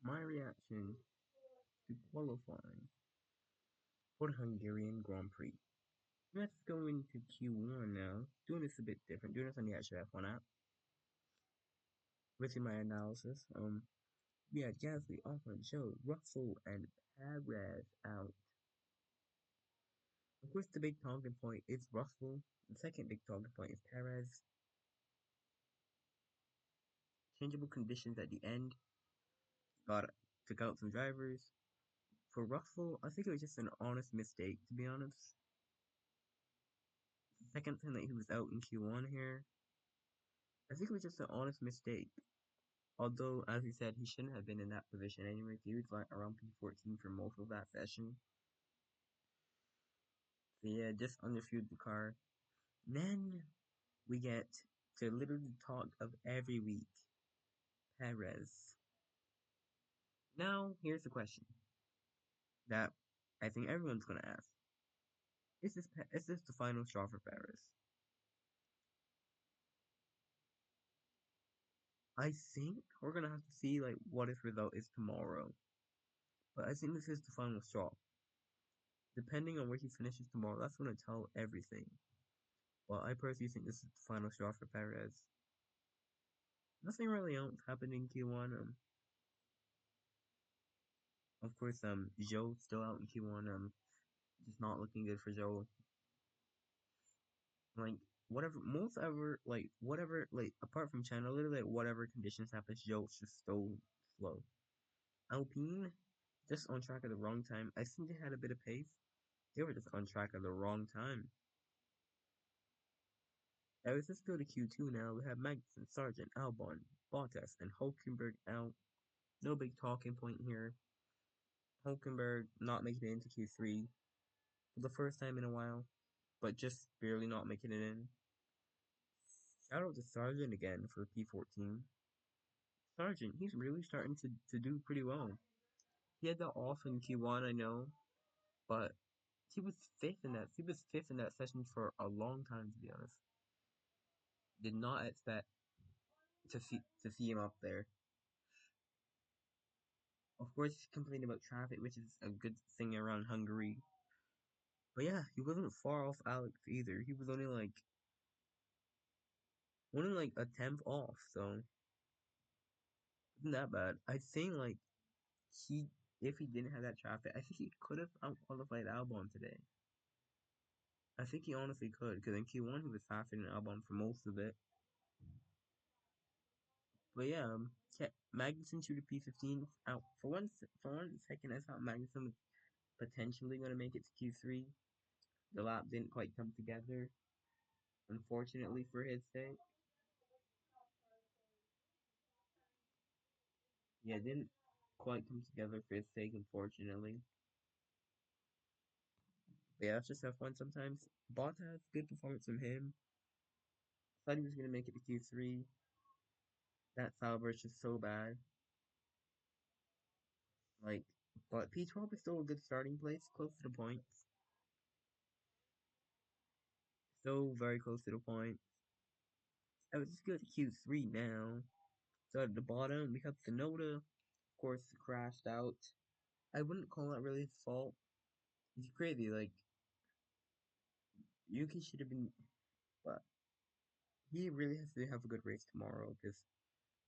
My reaction to qualifying for the Hungarian Grand Prix. Let's go into Q1 now. Doing this a bit different. Doing this on the actual F1 app. Within my analysis, we had Gasly, Ocon, Joe, Russell, and Perez out. Of course, the big talking point is Russell. The second big talking point is Perez. Changeable conditions at the end. Took out some drivers. For Russell, I think it was just an honest mistake, to be honest. Second time that he was out in Q1 here. I think it was just an honest mistake. Although, as he said, he shouldn't have been in that position anyway. He was like around P14 for most of that session. So yeah, just underfueled the car. Then we get to literally talk of every week, Perez. Now, here's the question that I think everyone's gonna ask: is this the final straw for Perez? I think we're gonna have to see like what his result is tomorrow, but I think this is the final straw. Depending on where he finishes tomorrow, that's gonna tell everything. Well, I personally think this is the final straw for Perez. Nothing really else happened in Q1. Of course, Joe's still out in Q1. Just not looking good for Joe. Like whatever, most ever, like whatever, like apart from China, literally like, whatever conditions happen, Joe's just so slow. Alpine, just on track at the wrong time. I think they had a bit of pace. They were just on track at the wrong time. Let's go to Q2 now. We have Magnussen, Sargent, Albon, Bottas, and Hulkenberg out. No big talking point here. Hulkenberg not making it into Q3 for the first time in a while, but just barely not making it in. Shout out to Sargent again for P14. Sargent, he's really starting to do pretty well. He had the off in Q1, I know, but he was fifth in that session for a long time, to be honest. Did not expect to see him up there. Of course, he's complaining about traffic, which is a good thing around Hungary. But yeah, he wasn't far off Alex either. He was only like a tenth off, so isn't that bad. I think like he if he didn't have that traffic, I think he could have out qualified Albon today. I think he honestly could, because in Q1 he was faster than Albon for most of it. But yeah, Magnussen to the P15 out for one second. I thought Magnussen was potentially going to make it to Q3. The lap didn't quite come together, unfortunately for his sake. Yeah, it didn't quite come together for his sake, unfortunately. But yeah, that's just F1 sometimes. Bottas, good performance from him. Thought he was going to make it to Q3. That Sauber is just so bad. Like, but P12 is still a good starting place, close to the points. Still very close to the point. I was just go to Q3 now. So at the bottom, we have Tsunoda, of course, crashed out. I wouldn't call that really his fault. It's crazy, like, Yuki should have been, but he really has to have a good race tomorrow, because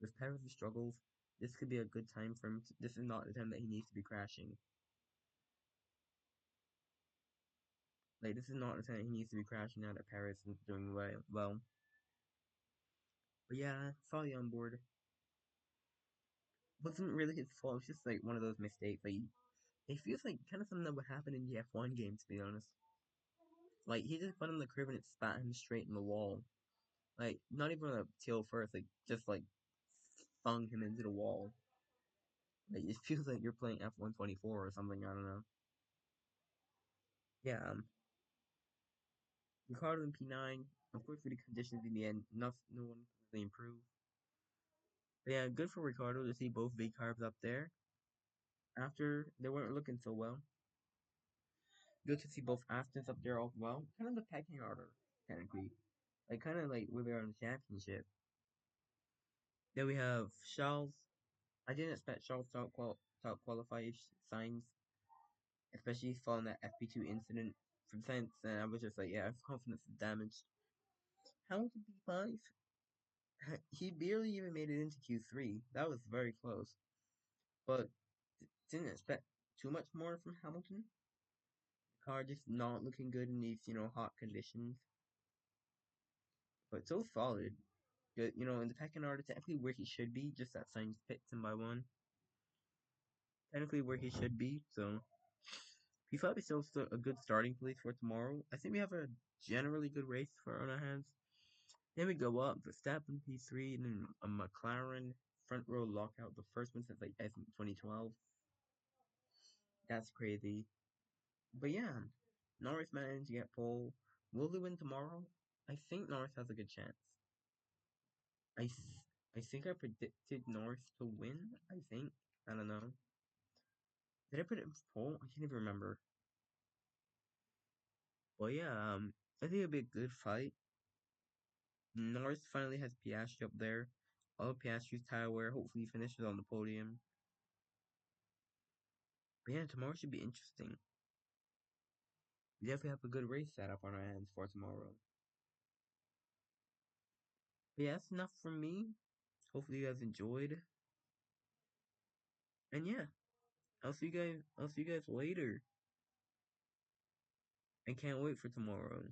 with Perez's struggles, this could be a good time for him. This is not the time that he needs to be crashing. Like, this is not the time he needs to be crashing now that Perez is doing well. But yeah, Solly on board. Wasn't really his fault. It was just like one of those mistakes. Like, it feels like kind of something that would happen in the F1 game, to be honest. Like, he just went on the curb and it spat him straight in the wall. Like, not even a tail first, like, just like thung him into the wall. Like, it feels like you're playing F124 or something. I don't know. Yeah, Ricardo in P9. Of course, with the conditions in the end, no one can really improve. But yeah, good for Ricardo to see both big carbs up there after they weren't looking so well. Good to see both Astons up there all well. Kind of the pecking order, technically. Like, kind of like where they're on the championship. Then we have Charles. I didn't expect Charles top qualify signs, especially following that FP2 incident from Sense, and I was just like, yeah, his confidence is damaged. Hamilton P5, he barely even made it into Q3. That was very close, but didn't expect too much more from Hamilton. The car just not looking good in these, hot conditions, but so solid. But, in the pecking order, technically where he should be, just that Sainz pits him by one. Technically where he should be, so P5 is still a good starting place for tomorrow. I think we have a generally good race for on our hands. Then we go up, Verstappen P3, and then a McLaren front row lockout, the first one since like I think 2012. That's crazy. But yeah, Norris managed to get pole. Will they win tomorrow? I think Norris has a good chance. I, I think I predicted Norris to win. I think. I don't know. Did I put it in pole? I can't even remember. But yeah, I think it'll be a good fight. Norris finally has Piastri up there. All Piastri's tire wear. Hopefully he finishes on the podium. But yeah, tomorrow should be interesting. We definitely have a good race set up on our hands for tomorrow. But yeah, that's enough from me. Hopefully you guys enjoyed. And yeah, I'll see you guys later. I can't wait for tomorrow.